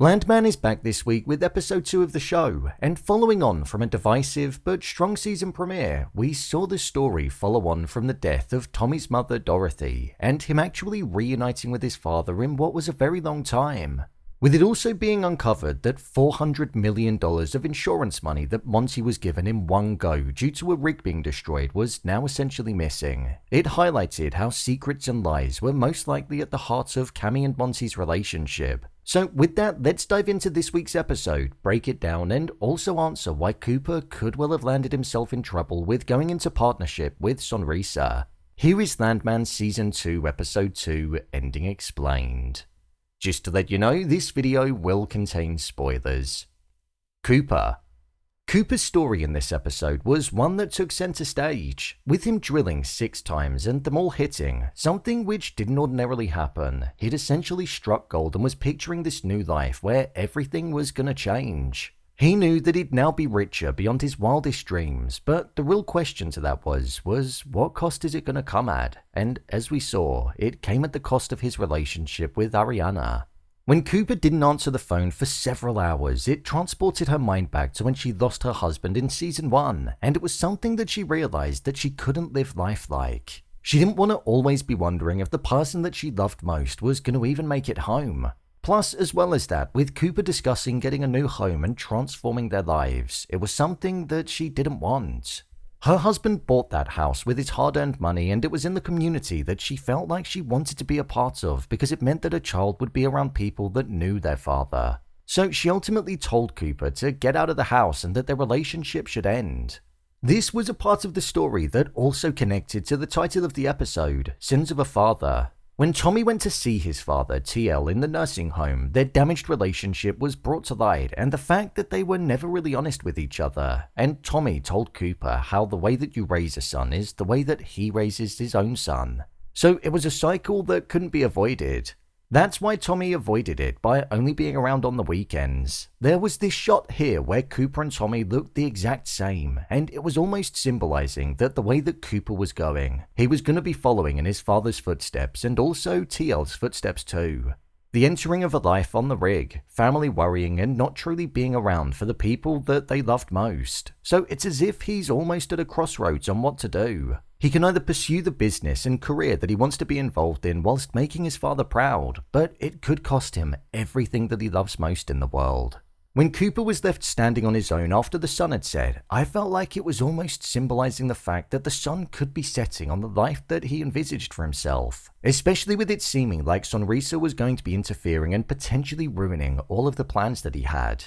Landman is back this week with episode 2 of the show, and following on from a divisive but strong season premiere, we saw the story follow on from the death of Tommy's mother Dorothy, and him actually reuniting with his father in what was a very long time. With it also being uncovered that $400 million of insurance money that Monty was given in one go due to a rig being destroyed was now essentially missing. It highlighted how secrets and lies were most likely at the heart of Cammy and Monty's relationship. So with that, let's dive into this week's episode, break it down, and also answer why Cooper could well have landed himself in trouble with going into partnership with Sonrisa. Here is Landman Season 2, Episode 2, Ending Explained. Just to let you know, this video will contain spoilers. Cooper's story in this episode was one that took center stage, with him drilling 6 times and them all hitting, something which didn't ordinarily happen. He'd essentially struck gold and was picturing this new life where everything was gonna change. He knew that he'd now be richer beyond his wildest dreams, but the real question to that was what cost is it gonna come at? And as we saw, it came at the cost of his relationship with Ariana. When Cooper didn't answer the phone for several hours, it transported her mind back to when she lost her husband in season 1, and it was something that she realized that she couldn't live life like. She didn't want to always be wondering if the person that she loved most was going to even make it home. Plus, as well as that, with Cooper discussing getting a new home and transforming their lives, it was something that she didn't want. Her husband bought that house with his hard-earned money, and it was in the community that she felt like she wanted to be a part of because it meant that her child would be around people that knew their father. So she ultimately told Cooper to get out of the house and that their relationship should end. This was a part of the story that also connected to the title of the episode, Sins of a Father. When Tommy went to see his father, TL, in the nursing home, their damaged relationship was brought to light, and the fact that they were never really honest with each other. And Tommy told Cooper how the way that you raise a son is the way that he raises his own son. So it was a cycle that couldn't be avoided. That's why Tommy avoided it by only being around on the weekends. There was this shot here where Cooper and Tommy looked the exact same, and it was almost symbolizing that the way that Cooper was going, he was going to be following in his father's footsteps and also TL's footsteps too. The entering of a life on the rig, family worrying and not truly being around for the people that they loved most. So it's as if he's almost at a crossroads on what to do. He can either pursue the business and career that he wants to be involved in whilst making his father proud, but it could cost him everything that he loves most in the world. When Cooper was left standing on his own after the sun had set, I felt like it was almost symbolizing the fact that the sun could be setting on the life that he envisaged for himself, especially with it seeming like Sonrisa was going to be interfering and potentially ruining all of the plans that he had.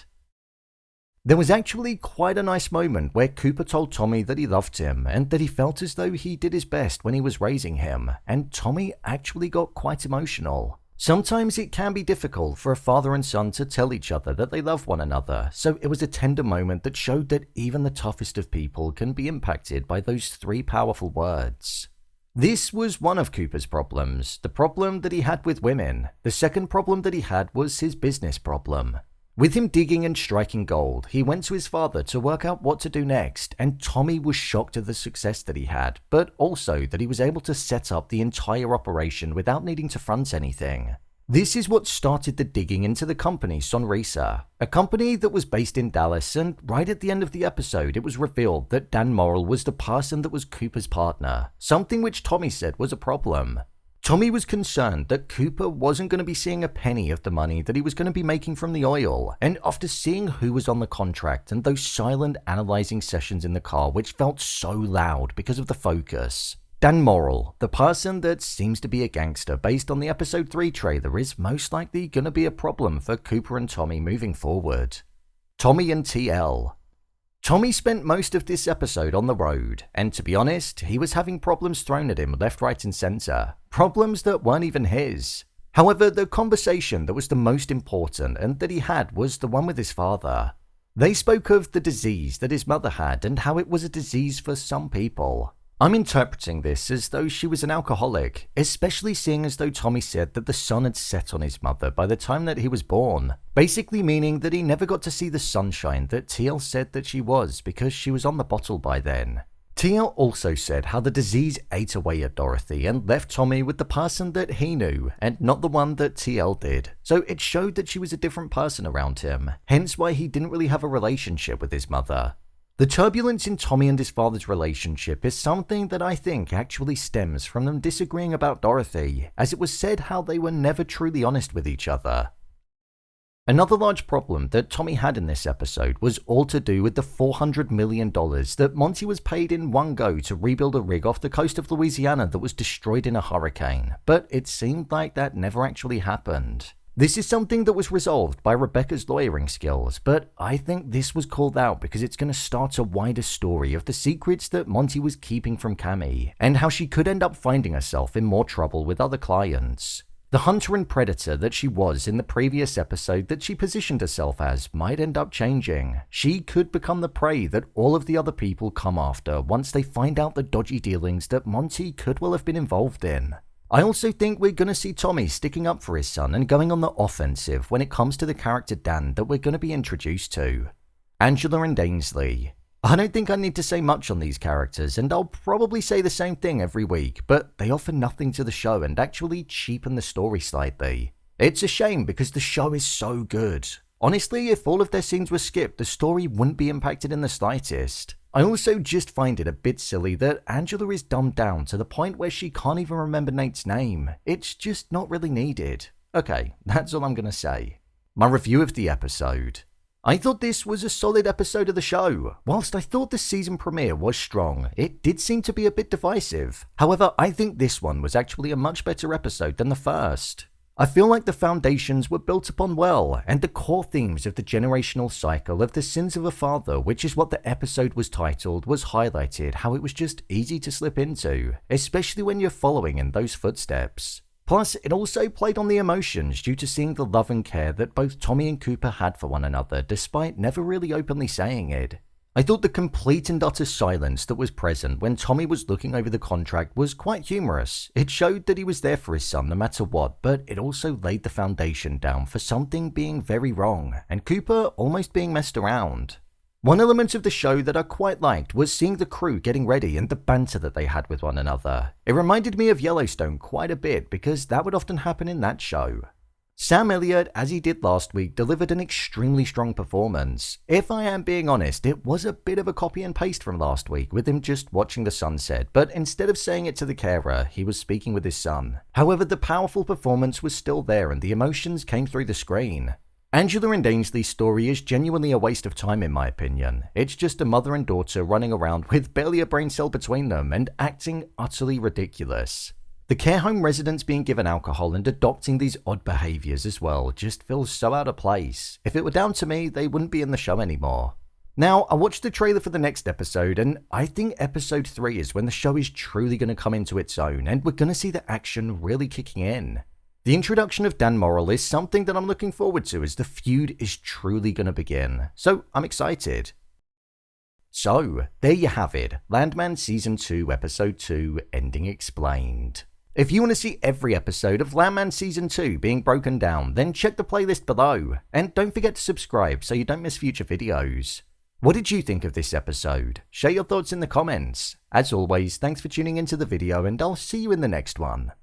There was actually quite a nice moment where Cooper told Tommy that he loved him and that he felt as though he did his best when he was raising him, and Tommy actually got quite emotional. Sometimes it can be difficult for a father and son to tell each other that they love one another, so it was a tender moment that showed that even the toughest of people can be impacted by those 3 powerful words. This was one of Cooper's problems, the problem that he had with women. The second problem that he had was his business problem. With him digging and striking gold, he went to his father to work out what to do next, and Tommy was shocked at the success that he had, but also that he was able to set up the entire operation without needing to front anything. This is what started the digging into the company Sonrisa, a company that was based in Dallas, and right at the end of the episode it was revealed that Dan Morrill was the person that was Cooper's partner, something which Tommy said was a problem. Tommy was concerned that Cooper wasn't going to be seeing a penny of the money that he was going to be making from the oil, and after seeing who was on the contract and those silent analyzing sessions in the car which felt so loud because of the focus, Dan Morrill, the person that seems to be a gangster based on the episode 3 trailer, is most likely going to be a problem for Cooper and Tommy moving forward. Tommy and TL. Tommy spent most of this episode on the road, and to be honest, he was having problems thrown at him left, right and center. Problems that weren't even his. However, the conversation that was the most important and that he had was the one with his father. They spoke of the disease that his mother had and how it was a disease for some people. I'm interpreting this as though she was an alcoholic, especially seeing as though Tommy said that the sun had set on his mother by the time that he was born, basically meaning that he never got to see the sunshine that TL said that she was because she was on the bottle by then. TL also said how the disease ate away at Dorothy and left Tommy with the person that he knew and not the one that TL did, so it showed that she was a different person around him, hence why he didn't really have a relationship with his mother. The turbulence in Tommy and his father's relationship is something that I think actually stems from them disagreeing about Dorothy, as it was said how they were never truly honest with each other. Another large problem that Tommy had in this episode was all to do with the $400 million that Monty was paid in one go to rebuild a rig off the coast of Louisiana that was destroyed in a hurricane, but it seemed like that never actually happened. This is something that was resolved by Rebecca's lawyering skills, but I think this was called out because it's going to start a wider story of the secrets that Monty was keeping from Cammy, and how she could end up finding herself in more trouble with other clients. The hunter and predator that she was in the previous episode that she positioned herself as might end up changing. She could become the prey that all of the other people come after once they find out the dodgy dealings that Monty could well have been involved in. I also think we're going to see Tommy sticking up for his son and going on the offensive when it comes to the character Dan that we're going to be introduced to. Angela and Aynsley. I don't think I need to say much on these characters, and I'll probably say the same thing every week, but they offer nothing to the show and actually cheapen the story slightly. It's a shame because the show is so good. Honestly, if all of their scenes were skipped, the story wouldn't be impacted in the slightest. I also just find it a bit silly that Angela is dumbed down to the point where she can't even remember Nate's name. It's just not really needed. Okay, that's all I'm going to say. My review of the episode. I thought this was a solid episode of the show. Whilst I thought the season premiere was strong, it did seem to be a bit divisive. However, I think this one was actually a much better episode than the first. I feel like the foundations were built upon well, and the core themes of the generational cycle of the sins of a father, which is what the episode was titled, was highlighted how it was just easy to slip into, especially when you're following in those footsteps. Plus, it also played on the emotions due to seeing the love and care that both Tommy and Cooper had for one another despite never really openly saying it. I thought the complete and utter silence that was present when Tommy was looking over the contract was quite humorous. It showed that he was there for his son no matter what, but it also laid the foundation down for something being very wrong, and Cooper almost being messed around. One element of the show that I quite liked was seeing the crew getting ready and the banter that they had with one another. It reminded me of Yellowstone quite a bit because that would often happen in that show. Sam Elliott, as he did last week, delivered an extremely strong performance. If I am being honest, it was a bit of a copy and paste from last week with him just watching the sunset, but instead of saying it to the carer, he was speaking with his son. However, the powerful performance was still there and the emotions came through the screen. Angela and Aynsley's story is genuinely a waste of time in my opinion. It's just a mother and daughter running around with barely a brain cell between them and acting utterly ridiculous. The care home residents being given alcohol and adopting these odd behaviours as well just feels so out of place. If it were down to me, they wouldn't be in the show anymore. Now, I watched the trailer for the next episode and I think episode 3 is when the show is truly going to come into its own and we're going to see the action really kicking in. The introduction of Dan Morrill is something that I'm looking forward to as the feud is truly going to begin, so I'm excited. So, there you have it, Landman Season 2 Episode 2 Ending Explained. If you want to see every episode of Landman Season 2 being broken down, then check the playlist below, and don't forget to subscribe so you don't miss future videos. What did you think of this episode? Share your thoughts in the comments. As always, thanks for tuning into the video and I'll see you in the next one.